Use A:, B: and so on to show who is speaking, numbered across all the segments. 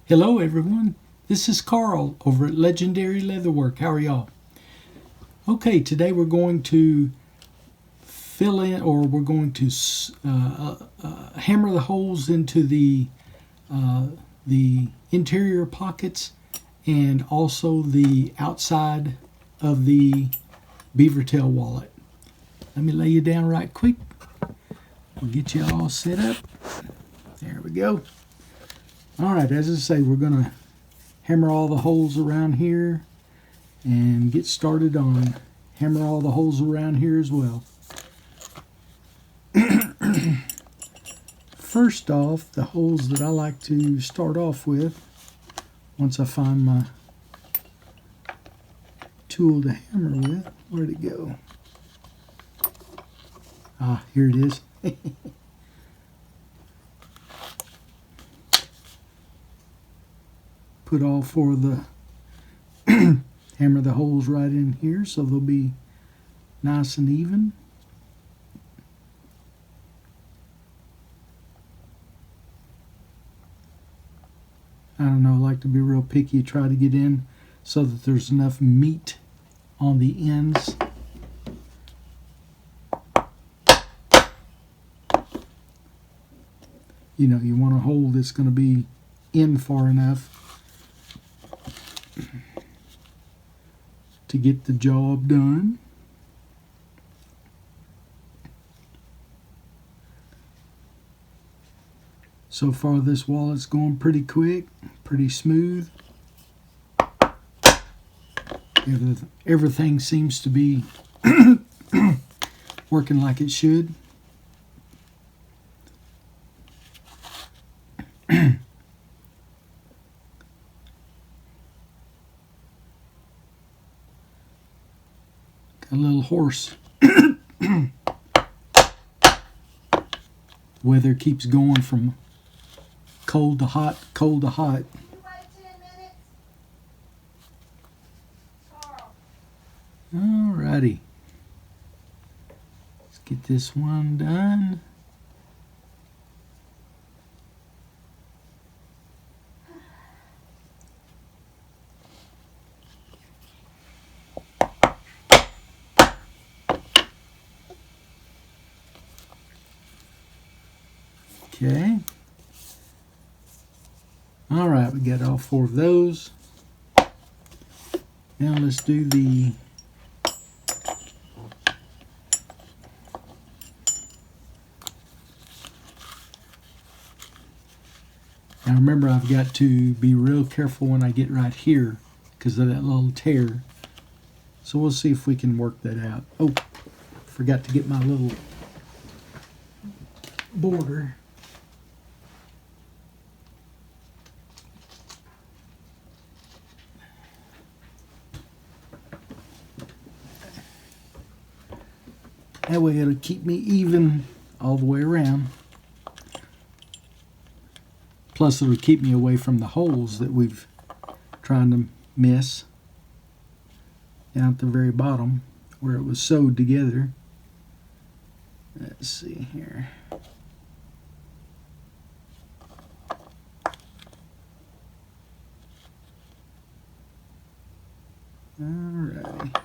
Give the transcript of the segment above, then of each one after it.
A: Hello everyone, this is Carl over at Legendary Leatherwork. How are y'all? Okay, today we're going to fill in, or we're going to hammer the holes into the interior pockets and also the outside of the Beaver Tail Wallet. Let me lay you down right quick. We'll get you all set up. There we go. Alright, as I say, we're going to hammer all the holes around here and get started on hammer all the holes around here as well. First off, the holes that I like to start off with, once I find my tool to hammer with, where'd it go? Ah, here it is. Put all four of the hammer the holes right in here so they'll be nice and even. I don't know, I like to be real picky, try to get in so that there's enough meat on the ends. You know, you want a hole that's going to be in far enough to get the job done. So far this wallet's going pretty quick, pretty smooth. Everything seems to be working like it should. Got a little hoarse. Weather keeps going from cold to hot, cold to hot. Alrighty. Let's get this one done. Okay. All right, we got all four of those. Now let's do the Now remember, I've got to be real careful when I get right here because of that little tear. So we'll see if we can work that out. Oh, forgot to get my little border. That way it'll keep me even all the way around. Plus it'll keep me away from the holes that we've trying to miss down at the very bottom where it was sewed together. Let's see here. Alrighty.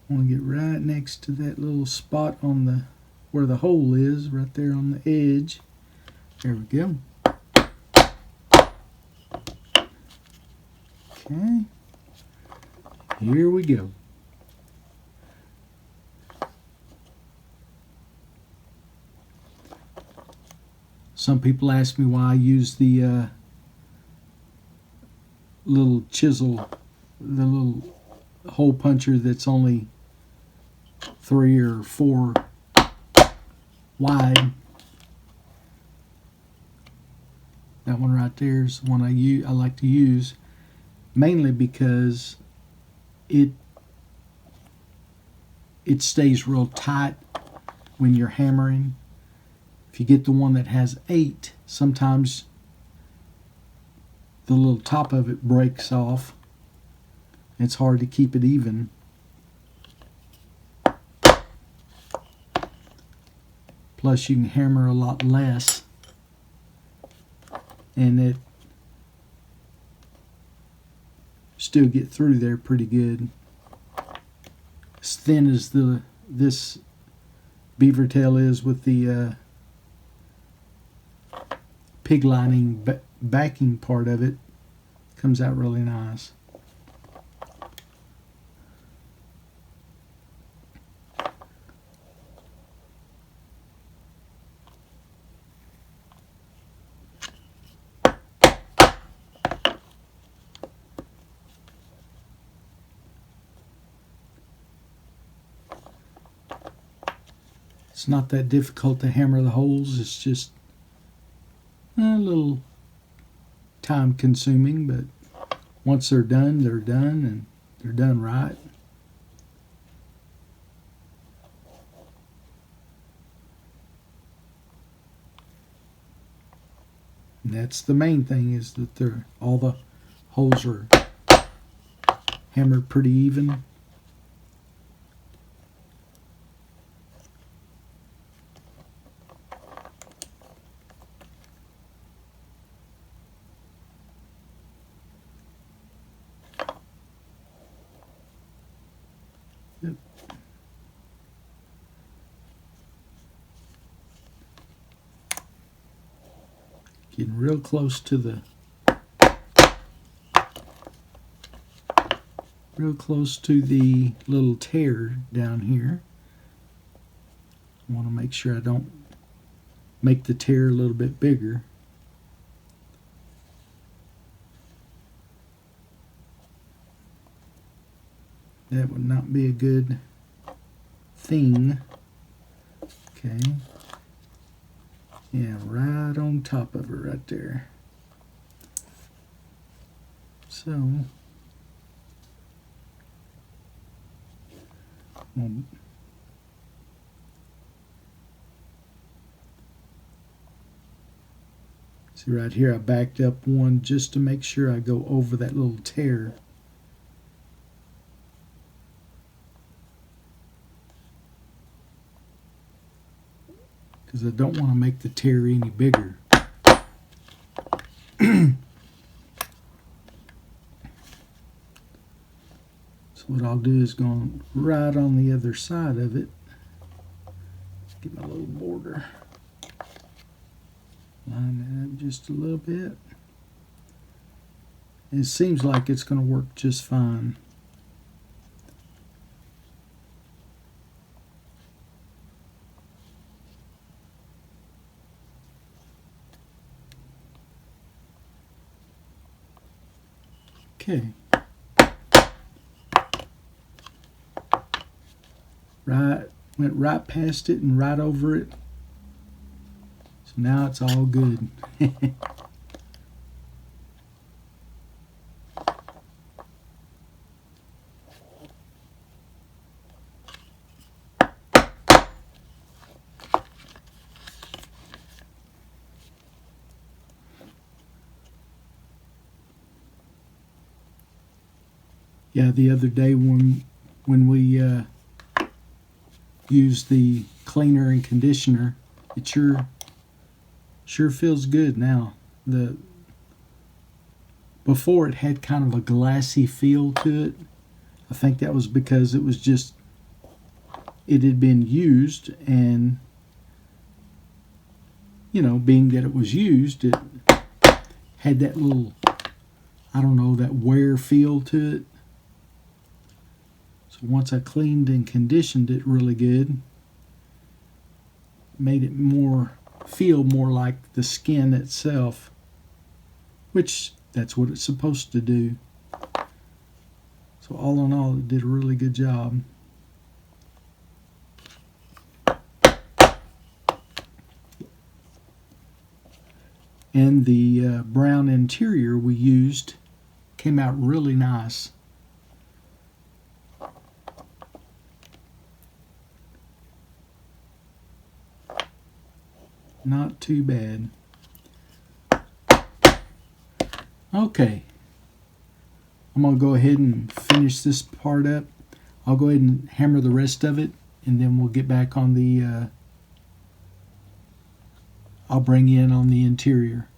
A: I want to get right next to that little spot on the where the hole is, right there on the edge. There we go. Okay. Here we go. Some people ask me why I use the little chisel, the little hole puncher that's only 3 or 4 wide. That one right there is the one I like to use, mainly because it stays real tight when you're hammering. If you get the one that has 8, sometimes the little top of it breaks off. It's hard to keep it even. Plus you can hammer a lot less and it still get through there pretty good. As thin as this beaver tail is with the pig lining backing part of it, comes out really nice. It's not that difficult to hammer the holes. It's just a little time consuming, but once they're done, and they're done right. And that's the main thing, is that all the holes are hammered pretty even. Yep. Getting real close to the little tear down here. I want to make sure I don't make the tear a little bit bigger. That would not be a good thing. Okay. Yeah, right on top of it right there. So, see right here, I backed up one just to make sure I go over that little tear. Because I don't want to make the tear any bigger. So what I'll do is go right on the other side of it. Get my little border. Line that up just a little bit. It seems like it's going to work just fine. Okay. Went right past it and right over it. So now it's all good. Yeah, the other day when we used the cleaner and conditioner, it sure feels good now. Before it had kind of a glassy feel to it. I think that was because it had been used, and being that it was used, it had that little, I don't know, that wear feel to it. So once I cleaned and conditioned it really good, made it feel more like the skin itself, which that's what it's supposed to do. So all in all, it did a really good job. And the brown interior we used came out really nice. Not too bad. Okay. I'm going to go ahead and finish this part up. I'll go ahead and hammer the rest of it, and then we'll get back on the I'll bring in on the interior.